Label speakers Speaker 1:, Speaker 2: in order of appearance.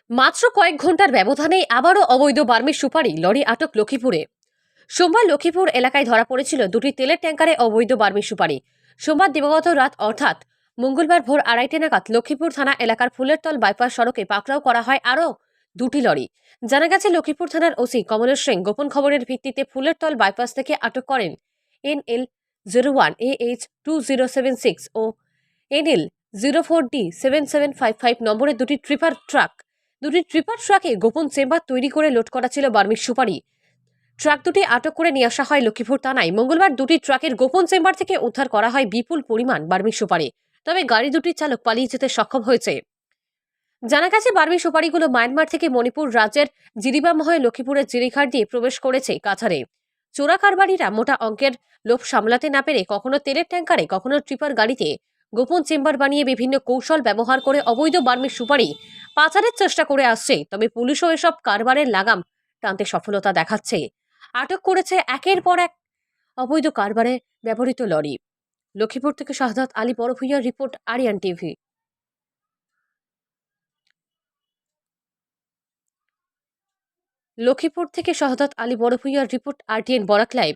Speaker 1: মাত্র কয়েক ঘন্টার ব্যবধানে আবারও অবৈধ বার্মির সুপারি লরি আটক লক্ষ্মীপুরে। সোমবার লক্ষ্মীপুর এলাকায় ধরা পড়েছিল দুটি তেলের ট্যাঙ্কারে অবৈধ বার্মির সুপারি। সোমবার দিবাগত রাত অর্থাৎ মঙ্গলবার ভোর 2:30 নাগাদ লক্ষ্মীপুর থানা এলাকার ফুলেরতল বাইপাস সড়কে পাকড়াও করা হয় আরও দুটি লরি। জানা গেছে, লক্ষ্মীপুর থানার ওসি কমলেশ সিং গোপন খবরের ভিত্তিতে ফুলেরতল বাইপাস থেকে আটক করেন NL01AH2076 ও NL04D7755 নম্বরের দুটি ট্রিপার ট্রাক। দুটি ট্রিপার ট্রাকে গোপন চেম্বার তৈরি করে লোড করা ছিল বার্মির সুপারি। ট্রাক দুটি আটক করে নিয়ে আসা হয় লক্ষ্মীপুর থানায়। মঙ্গলবার দুটি ট্রাকের গোপন চেম্বার থেকে উদ্ধার করা হয় বিপুল পরিমাণ বার্মির সুপারি। তবে গাড়ি দুটির চালক পালিয়ে যেতে সক্ষম হয়েছে। জানা গেছে, বার্মির সুপারিগুলো মায়ানমার থেকে মণিপুর রাজ্যের জিরিবাম হয়ে লক্ষ্মীপুরের জিরিঘাট দিয়ে প্রবেশ করেছে কাছাড়ে। চোরা কারবারিরা মোটা অঙ্কের লোভ সামলাতে না পেরে কখনো তেলের ট্যাঙ্কারে, কখনো ট্রিপার গাড়িতে গোপন চেম্বার বানিয়ে বিভিন্ন কৌশল ব্যবহার করে অবৈধ বার্মির সুপারি পাচারের চেষ্টা করে আসছে। তবে পুলিশও এসব কারবারের লাগাম টানতে সফলতা দেখাচ্ছে। আটক করেছে একের পর এক অবৈধ কারবারে ব্যবহৃত লরি। লক্ষ্মীপুর থেকে শাহাদাত আলী বড়ভূঁইয়ার রিপোর্ট, আরিয়ান টিভি। লক্ষ্মীপুর থেকে শাহাদাত আলী বড়ভূঁইয়ার রিপোর্ট, RTN বরাক লাইভ।